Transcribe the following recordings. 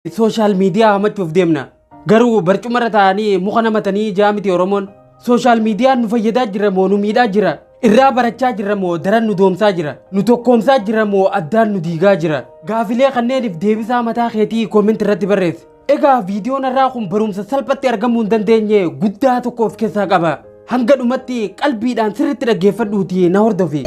Social media hamachuuf deemna. Garuu barcumarra ta'anii muka namatanii jaamiti Oromoon. Social media nu fayyadaa jira moo nu miidhaa jira? Irraa barachaa jira moo daran nu doomsaa jira? Nu tokkoomsaa jira moo addaan nu diigaa jira? Gaafilee kanneeniif deebisaa mataa keetii kooment irratti barreessi. Egaa viidiyoon irraa kun barumsa salphatti argamuu hin dandeenye guddaa tokko of keessaa qaba. Hanga dhumatti qalbiidhaan sirriitti dhaggeeffadhuutii na hordofi.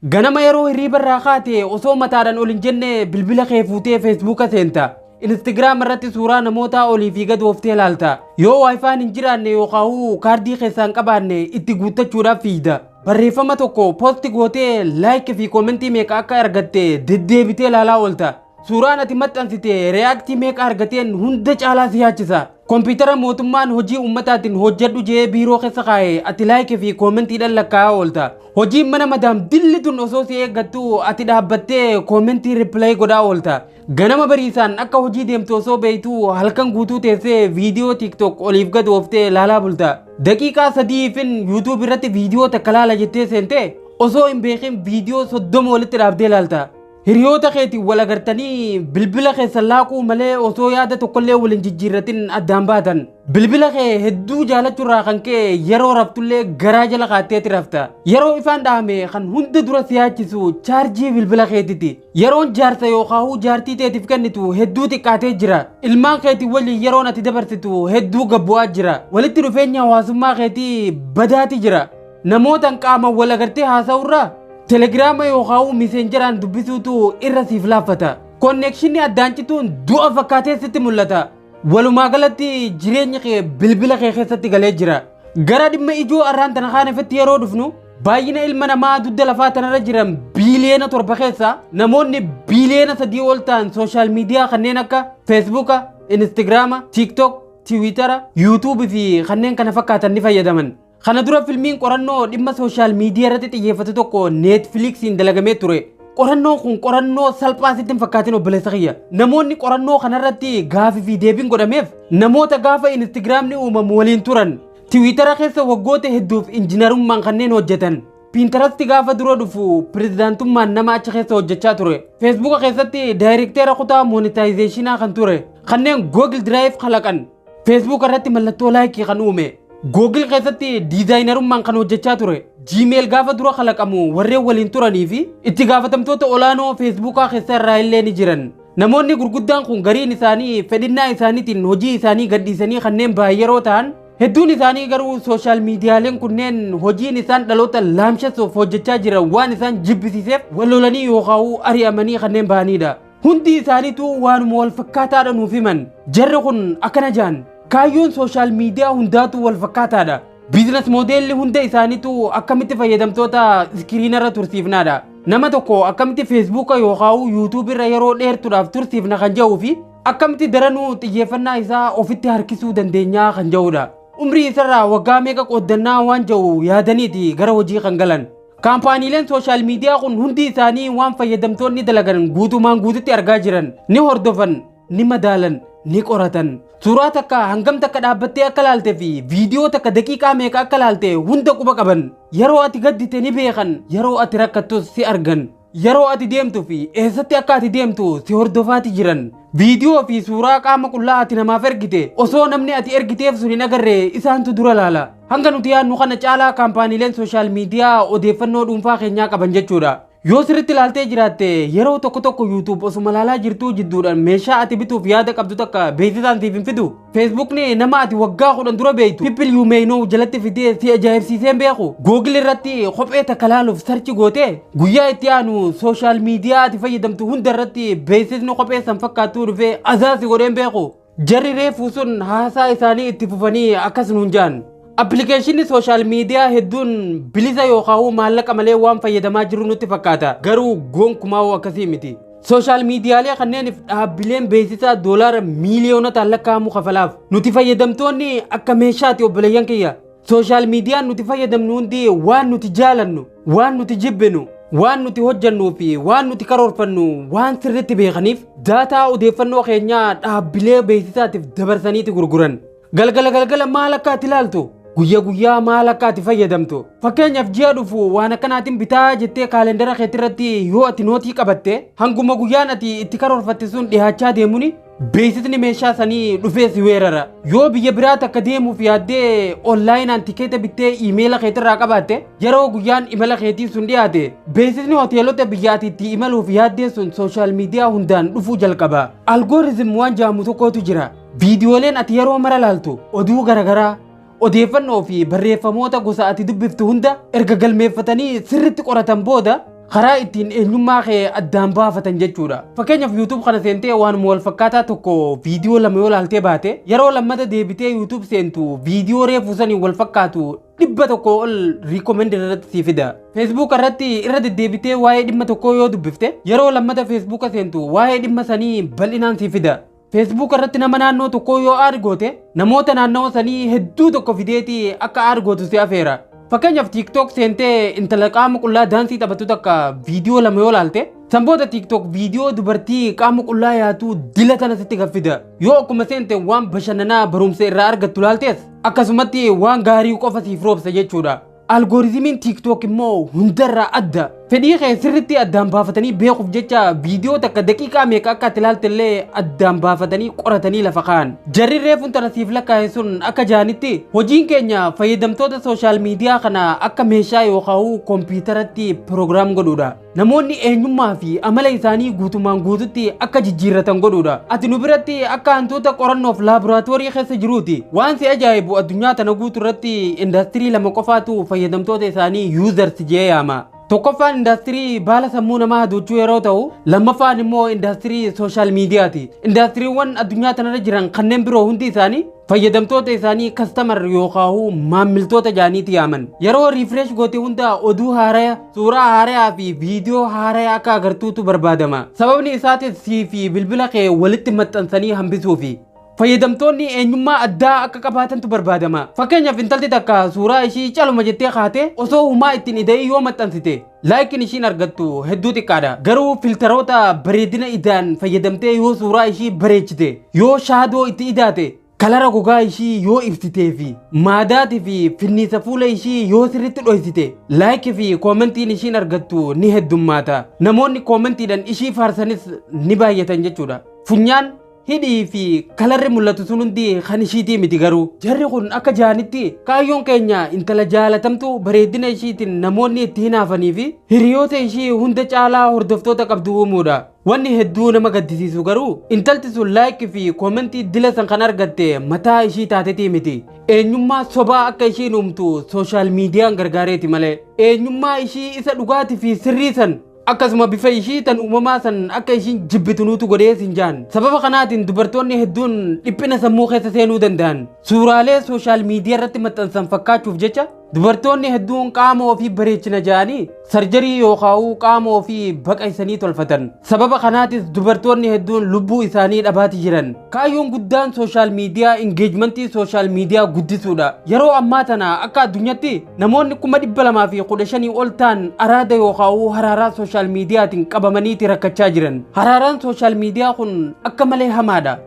Ganama yeroo hirriiba irraa kaate osoo mataadhaan ol hin jenne bilbila kee fuutee feesbuuka seenta. Instagram irratti suuraa namoota olii fi gad ooftee ilaalta. Yoo waayifaan hin jiraanne yookaan kaardii keessaan qabaanne itti guuttachuudhaaf fiigda. Barreeffama tokko poosti gootee laayikii fi koomentii meeqa akka argatte deddeebitee ilaalaa oolta. Suuraan ati maxxansite reaaktii meeqa argateen hunda caalaa si yaachisa. Kompiitara mootummaan hojii ummataatiin hojjedhu jee biiroo keessa kaa'e ati laayikii fi koomentiidhaan lakkaa'aa oolta. Hojiin mana madaam dillituun osoo si eeggattu ati dhaabbattee koomentii riipilaay godhaa oolta. Ganama bariisaan akka hojii deemtu osoo beeytu halkan guutuu teessee viidiyoo TikTok oliif gad ooftee ilaalaa bulta. Daqiiqaa sadiifin YouTube irratti viidiyoo takka laala jettee seente osoo hin beekin viidiyoo 30 walitti dhaabdee ilaalta. Hiriyoota keetiin wal agartanii bilbila keessan laaquu malee osoo yaada tokkollee waliin jijjiirratin addaan baatan. Bilbila kee hedduu jaalachuurraa kan kee yeroo raftullee garaa jala kaatteeti rafta. Yeroo ifaan dhaame kan hunda dura si yaachisu chaarjii bilbila keetiti. Yeroon jaarsa yookaan jaartii teetiif kennitu hedduu xiqqaatee jira. Ilmaan keetii waliin yeroon ati dabarsitu hedduu gabbu'aa jira. Walitti dhufeenya hawaasummaa keetii badaati jira. Namootaan qaama wal agartee haasa'urraa Telegiraama yookaan miseenjeraan dubbisuutu irra siif laaffata. Konnekshinii addaan cituun du'a fakkaatee sitti mul'ata. Walumaa galatti jireenya kee bilbila kee keessatti galee jira. Gara dhimma ijoo arraan tana kaanefetti yeroo dhufnu baay'ina ilma namaa dugda lafaa tanarra jiran biiliyeena 7 keessa namoonni biiliyeena 3 ol ta'an sooshaal miidiyaa kanneen akka Feesbuuka, Instagraama, TikTok, Tiwiitara, YouTube fi kanneen kana fakkaatan ni fayyadaman. Kana dura filmiin qorannoo dhimma sooshaal miidiyaa irratti xiyyeeffate tokko Neetfiliksiin dalagamee ture. Qorannoon kun qorannoo salphaa sitti hin fakkaatin obboleessa kiyya. Namoonni qorannoo kanarratti gaafii fi deebiin godhameef namoota gaafa Instagiraamni uumamu waliin turan. Tiwiitara keessa waggoota hedduuf injiinarummaan kanneen hojjetan. Pinterest gaafa dura dhufu pirezidaantummaan nama achi keessa hojjechaa ture. Feesbuuka keessatti daayirekteera kutaa moonetaayizeeshinaa kan ture. Kanneen Google Drive kalaqan. Feesbuuka irratti mallattoo laayikii kan uume. Google keessatti diizaayinarummaan kan hojjechaa ture. Gmail gaafa dura kalaqamu warreen waliin turanii fi itti gaafatamtoota olaanoo Feesbuukaa keessa irraa illee ni jiran. Namoonni gurguddaan kun gariin isaanii fedhinnaa isaaniitiin hojii isaanii gadhiisanii kanneen baay'ee yeroo ta'an hedduun isaanii garuu sooshaal miidiyaaleen kunneen hojiin isaan dhaloota laamshessuuf hojjechaa jiran waan isaan jibbisiiseef wal lolanii yookaan ari'amanii kanneen ba'anidha. Hundi isaaniitu waanuma wal fakkaataadha nuuf himan. Jarri kun akkana jaan. Kaayyoon sooshaal miidiyaa hundaatu wal fakkaataadha. Biizines moodeelli hunda isaaniitu akkamitti fayyadamtoota iskiriinarra tursiifnaadha. Nama tokko akkamitti Feesbuuka yookaan YouTube irra yeroo dheertuudhaaf tursiifna kan jedhuu fi akkamitti daranuu xiyyeeffannaa isaa ofitti harkisuu dandeenyaa kan jedhudha. Umrii isarraa waggaa meeqa qooddannaa waan jedhu yaadaniiti gara hojii kan galan. Kaampaaniileen sooshaal miidiyaa kun hundi isaanii waan fayyadamtoonni dalagan guutumaan guututti argaa jiran ni hordofan, ni madaalan, ni qoratan. Suuraa takka hangam takka dhaabbattee akka laalte fi viidiyoo takka daqiiqaa meeqa akka laalte hunda quba qaban. Yeroo ati gaddite ni beekan, yeroo ati rakkattus si argan. Yeroo ati deemtu fi eessatti akka ati deemtu si hordofaati jiran. Viidiyoo fi suuraa qaama qullaa ati namaaf ergite osoo namni ati ergiteef sun hin agarre isaantu dura laala. Hanga nuti yaadnu kana caalaa kaampaaniileen sooshaal miidiyaa odeeffannoo dhuunfaa keenyaa qaban jechuudha. Yoo sirriitti ilaaltee jiraatte yeroo tokko YouTube osuma laalaa jirtuu jidduudhaan meeshaa ati bituuf yaada qabdu takka beeksisaan siif hin fidu. Feesbuukni nama ati waggaa 10 dura beektu people you may know jalatti fidee si ajaa'ibsiiseen beeku. Google irratti kophee takka laaluuf sarchi gootee guyyaa itti aanu sooshaal miidiyaa ati fayyadamtu hunda irratti beeksisni kophee san fakkaattuu dhufee azaasi godheen beeku. Jarri reefuu sun haasaa isaanii itti fufanii akkas nuun jaan. Appilikeeshinii sooshaal miidiyaa hedduun bilisa yookaan maallaqa malee waan fayyadamaa jiru nutti fakkaata. Garuu gonkumaa akkasii miti. Sooshaal miidiyaalee kanneeniif dhaabbileen beeksisaa doolaara miiliyoonota lakkaa'amu kafalaaf. Nuti fayyadamtoonni akka meeshaati obboleeyyan kiyya. Sooshaal miidiyaan nuti fayyadamnu hundi waan nuti jaalannu, waan nuti jibbinu, waan nuti hojjannuu fi waan nuti karoorfannu waan sirriitti beekaniif daataa odeeffannoo keenyaa dhaabbilee beeksisaatiif dabarsaniiti gurguran. Galgala maal akka ati ilaaltu? guyyaa maal akka ati fayyadamtu. Fakkeenyaaf ji'a dhufu waan akkanaatiin bitaa jettee kaalendara keetti irratti yoo ati nootii qabatte hanguma guyyaan ati itti karoorfatte sun dhiyaachaa deemuni beeksisni meeshaa sanii dhufee si weerara. Yoo biyya biraatti akka deemuuf yaaddee onlaayinaan tikeeta bittee iimeela keetirraa qabaatte yeroo guyyaan imala keetii sun dhiyaate beeksisni hoteelota biyyaatti itti imaluuf yaaddee sun sooshaal miidiyaa hundaan dhufuu jalqaba. Algooriizim waan jedhamu tokkotu jira. Viidiyooleen ati yeroo mara laaltu oduu garagaraa odeeffannoo fi barreeffamoota gosa ati dubbiftu hunda erga galmeeffatanii sirritti qoratan booda karaa ittiin eenyummaa kee addaan baafatan jechuudha. Fakkeenyaaf YouTube kana seentee waan wal fakkaataa tokko viidiyoo lama yoo laaltee baate yeroo lammata deebitee YouTube seentu viidiyoo reefu sanii wal fakkaatu 100 ol recommend irratti si fida. Facebook irratti irra deddeebitee waa'ee dhimma tokkoo yoo dubbifte yeroo lammata Facebook seentu waa'ee dhimma sanii bal'inaan si fida. Facebook irratti nama naannoo tokkoo yoo argoote namoota naannoo sanii hedduu tokko fideeti akka argootu si afeera. Fakkeenyaaf TikTok seentee intala qaama qullaa daansii taphattu takka viidiyoo lama yoo laalte sanboota TikTok viidiyoo dubartii qaama qullaa yaatu dila tana sitti gaffida. Yoo akkuma seente waan bashannanaa barumsa irraa argattu laaltees akkasumatti waan gaarii qofa siif roobsa jechuudha. Algooriizimiin TikTok immoo hundarraa adda. Fedhii kee sirriitti addaan baafatanii beekuuf jecha viidiyoo takka daqiiqaa meeqa akka ati ilaaltellee addaan baafatanii qoratanii lafa kaa'an. Jarri reefuun tana siif lakkaa'e sun akka jaanitti hojiin keenya fayyadamtoota sooshaal miidiyaa kana akka meeshaa yookaan kompiitaratti piroogiraam godhuudha. Namoonni eenyummaa fi amala isaanii guutumaan guututti akka jijjiirratan godhuudha. Ati nu biratti akka hantuuta qorannoof laaboraatoorii keessa jiruuti. Waan si ajaa'ibu addunyaa tana guutuu irratti indaastirii lama qofaatu fayyadamtoota isaanii yuuzarsi jee yaama. Tokkoffaan indaastirii baala sammuu namaa haduuchuu yeroo ta'u lammaffaan immoo indaastirii sooshaal miidiyaati. Indaastiriiwwan addunyaa tanarra jiran kanneen biroo hundi isaanii fayyadamtoota isaanii kastamar yookaan maamiltoota jaaniiti yaaman. Yeroo riifresh goote hunda oduu haaraa, suuraa haaraa fi viidiyoo haaraa akka agartuutu barbaadama. Sababni isaatis sii fi bilbila kee walitti maxxansanii hambisuufi. Fayyadamtoonni eenyummaa addaa akka qabaatantu barbaadama. Fakkeenyaaf intalti takka suuraa ishii caluma jettee kaate osoo humaa ittiin ida'ii yoo maxxansite laayikiin ishiin argattu hedduu xiqqaadha. Garuu filtaroota bareedina idaan fayyadamtee yoo suuraa ishii bareechite yoo shaadoo itti idaate kalara gogaa ishii yoo ibsitee fi maadaatii fi finniisa fuula ishii yoo sirritti dhoysite laayikii fi koomentiin ishiin argattu ni heddummaata. Namoonni koomentiidhaan ishii faarsanis ni baay'atan jechuudha. Funyaan hidhii fi kalarri mul'atu sun hundi kan ishiitii miti garuu jarri kun akka jaanitti kaayyoon keenya intala jaalatamtu bareedina ishiitiin namoonni itti hinaafanii fi hiriyoota ishii hunda caalaa hordoftoota qabdu uumuudha. Wanni hedduu nama gaddisiisu garuu intalti sun laayikii fi koomentii dila san kan argatte mataa ishii taatetii miti. Eenyummaa sobaa akka ishiin uumtu sooshaal miidiyaan gargaareeti malee eenyummaa ishii isa dhugaatii fi sirrii san akkasuma bifa ishii tan uumamaa san akka ishiin jibbitunuutu godhee siin jaan. Sababa kanaatiin dubartoonni hedduun dhiphina sammuu keessa seenuu danda'an. Suuraalee sooshaal miidiyaa irratti maxxansan fakkaachuuf jecha dubartoonni hedduun qaama ofii bareechina ja'anii sarjarii yookaan qaama ofii baqaysanii tolfatan. Sababa kanaatis dubartoonni hedduun lubbuu isaanii dhabaati jiran. Kaayyoon guddaan sooshaal miidiyaa ingeejmentii sooshaal miidiyaa guddisuudha. Yeroo ammaa tana akka addunyaatti namoonni 215 ol ta'an araada yookaan haraaraa sooshaal miidiyaatiin qabamaniiti rakkachaa jiran. Haraaraan sooshaal miidiyaa kun akka malee hamaadha.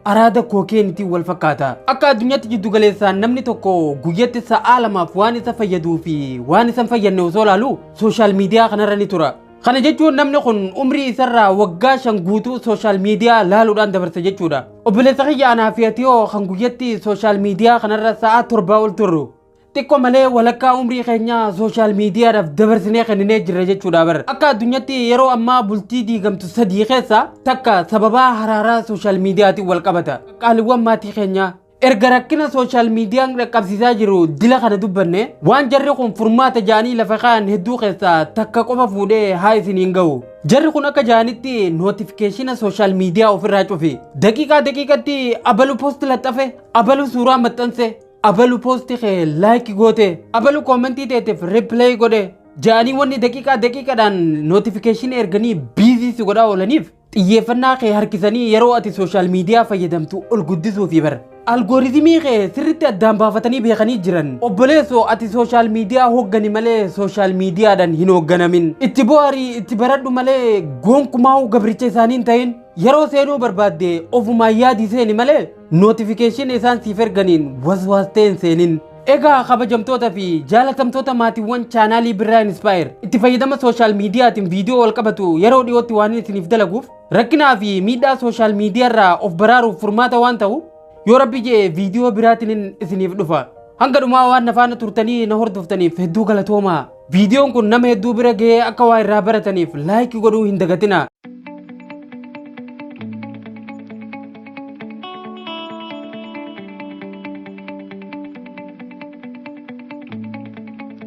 Araada kookeentii wal fakkaata. Akka addunyaatti jiddu galeessaan namni tokko guyyatti sa'aa lamaaf waan isa fayyaduu fi waan isa hin fayyadne osoo laalu sooshaal miidiyaa kanarra ni tura. Kana jechuun namni kun umrii isarraa waggaa 5 guutuu sooshaal miidiyaa laaluudhaan dabarsa jechuudha. Obboleessa kiyya anaa fi atiyoo kan guyyatti sooshaal miidiyaa kanarra sa'aa 7 ol turru. Xiqqoo malee walakkaa umrii keenya sooshaal miidiyaadhaaf dabarsinee kenninee jirra jechuudha bar. Akka addunyaatti yeroo ammaa bultii diigamtu 3 keessa takka sababaa haraaraa sooshaal miidiyaatiin wal qabata. Qaaliiwwan maatii keenya erga rakkina sooshaal miidiyaan dhaqqabsiisaa jiru dila kana dubbanne waan jarri kun furmaata ja'anii lafa kaa'an hedduu keessaa takka qofa fuudhee haa isiniin ga'u. Jarri kun akka ja'anitti nootifikeeshina sooshaal miidiyaa ofirraa cufi. Daqiiqatti abalu poost laxxafe, abalu suuraa maxxanse, abalu poosti kee laayikii goote, abalu koomentii teetiif riipileey godhe ja'anii wanni daqiiqaadhaan nootifikeeshinii erganii biizii si godhaa oolaniif xiyyeeffannaa kee harkisanii yeroo ati sooshaal miidiyaa fayyadamtu ol guddisuufi bara. Algooriizimii kee sirriitti addaan baafatanii beekanii jiran. Obboleessoo ati sooshaal miidiyaa hooggani malee sooshaal miidiyaadhaan hin hoogganamin. Itti bo'aarii itti baradhu malee gonkumaa gabricha isaanii hin ta'in. Yeroo seenuu barbaadde ofumaa yaadii seeni malee nootifikeeshinii isaan siif erganiin waswaastee hin seenin. Egaa kabajamtoota fi jaalatamtoota maatiiwwan chaanaalii Birraa Inspire itti fayyadama sooshaal miidiyaatiin viidiyoo wal qabatu yeroo dhiyootti waan isiniif dalaguuf rakkinaa fi miidhaa sooshaal miidiyaa irraa of baraaruuf furmaata waan ta'u yoo rabbi jee viidiyoo biraatiin isiniif dhufa. Hanga dhumaa waan nafaana turtanii na hordoftaniif hedduu galatoomaa. Viidiyoon kun nama hedduu bira ga'ee akka waa irraa barataniif laayikii godhuu hin dagatinaa.